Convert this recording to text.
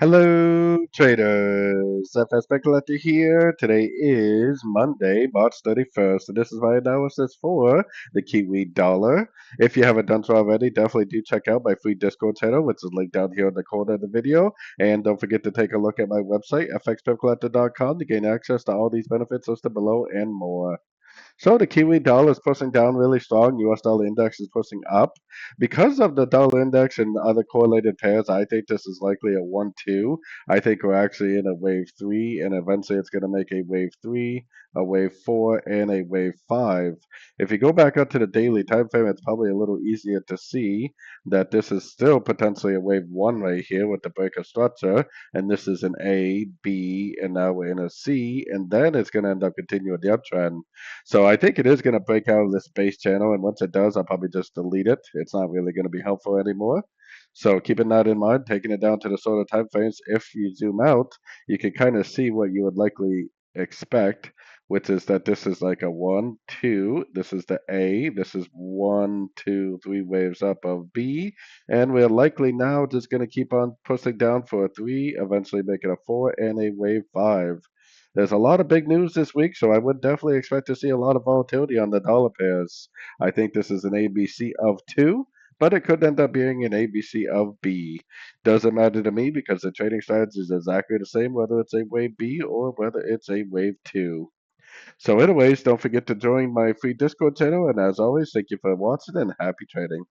Hello, traders. FX Pip Collector here. Today is Monday, March 31st, and this is my analysis for the Kiwi dollar. If you haven't done so already, definitely do check out my free Discord channel, which is linked down here in the corner of the video. And don't forget to take a look at my website, fxpipcollector.com, to gain access to all these benefits listed below and more. So the Kiwi dollar is pushing down really strong. US dollar index is pushing up. Because of the dollar index and other correlated pairs, I think this is likely a 1-2. I think we're actually in a wave 3, and eventually it's going to make a wave 3, a wave 4, and a wave 5. If you go back up to the daily time frame, it's probably a little easier to see that this is still potentially a wave 1 right here with the break of structure. And this is an A, B, and now we're in a C, and then it's going to end up continuing the uptrend. So I think it is going to break out of this base channel, and once it does, I'll probably just delete it. It's not really going to be helpful anymore. So keeping that in mind, taking it down to the sort of time frames, if you zoom out, you can kind of see what you would likely expect, which is that this is like a 1, 2, this is the A, this is 1, 2, 3 waves up of B, and we're likely now just going to keep on pushing down for a 3, eventually make it a 4, and a wave 5. There's a lot of big news this week, so I would definitely expect to see a lot of volatility on the dollar pairs. I think this is an ABC of 2, but it could end up being an ABC of B. Doesn't matter to me because the trading strategy is exactly the same whether it's a wave B or whether it's a wave 2. So anyways, don't forget to join my free Discord channel, and as always, thank you for watching and happy trading.